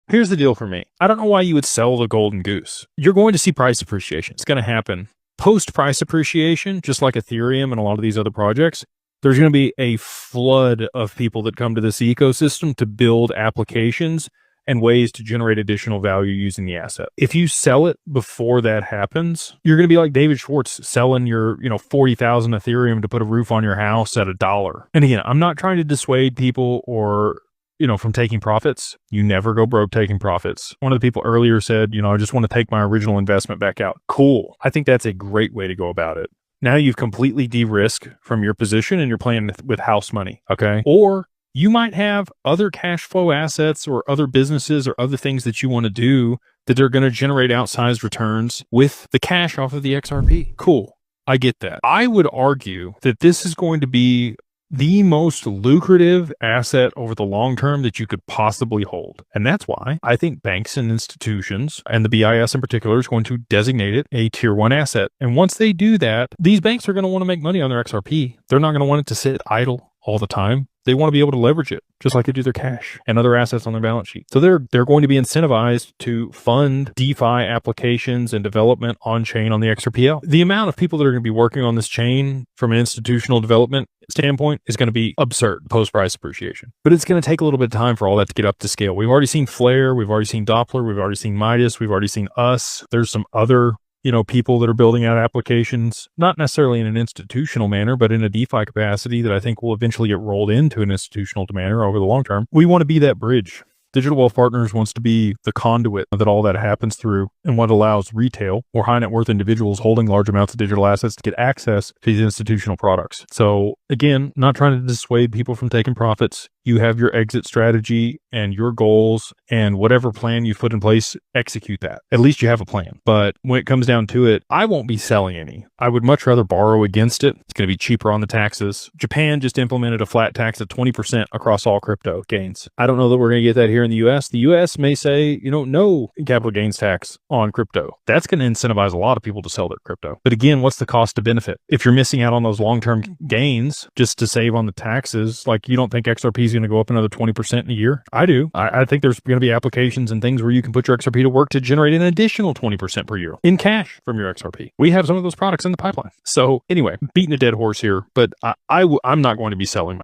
Here's the deal for me. I don't know why you would sell the golden goose. You're going to see price appreciation. It's going to happen. Post price appreciation, just like Ethereum and a lot of these other projects, there's going to be a flood of people that come to this ecosystem to build applications and ways to generate additional value using the asset. If you sell it before that happens, you're going to be like David Schwartz selling your, 40,000 Ethereum to put a roof on your house at $1. And again, I'm not trying to dissuade people or from taking profits. You never go broke taking profits. One of the people earlier said, I just want to take my original investment back out. Cool. I think that's a great way to go about it. Now you've completely de-risked from your position and you're playing with house money. Okay. Or you might have other cash flow assets or other businesses or other things that you want to do that are going to generate outsized returns with the cash off of the XRP. Cool. I get that. I would argue that this is going to be the most lucrative asset over the long term that you could possibly hold. And that's why I think banks and institutions, and the BIS in particular, is going to designate it a tier 1 asset. And once they do that, these banks are going to want to make money on their XRP. They're not going to want it to sit idle all the time. They want to be able to leverage it, just like they do their cash and other assets on their balance sheet. So they're going to be incentivized to fund DeFi applications and development on chain on the XRPL. The amount of people that are going to be working on this chain from an institutional development standpoint is going to be absurd post price appreciation. But it's going to take a little bit of time for all that to get up to scale. We've already seen Flare, we've already seen Doppler, we've already seen Midas, we've already seen us. There's some other people that are building out applications, not necessarily in an institutional manner, but in a DeFi capacity that I think will eventually get rolled into an institutional manner over the long term. We want to be that bridge. Digital Wealth Partners wants to be the conduit that all that happens through and what allows retail or high net worth individuals holding large amounts of digital assets to get access to these institutional products. So again, not trying to dissuade people from taking profits. You have your exit strategy and your goals and whatever plan you put in place, execute that. At least you have a plan. But when it comes down to it, I won't be selling any. I would much rather borrow against it. It's going to be cheaper on the taxes. Japan just implemented a flat tax of 20% across all crypto gains. I don't know that we're going to get that here in the US. The US may say, no capital gains tax on crypto. That's going to incentivize a lot of people to sell their crypto. But again, what's the cost to benefit? If you're missing out on those long-term gains just to save on the taxes, like you don't think XRP is going to go up another 20% in a year? I do. I think there's going to be applications and things where you can put your XRP to work to generate an additional 20% per year in cash from your XRP. We have some of those products in the pipeline. So anyway, beating a dead horse here, but I'm not going to be selling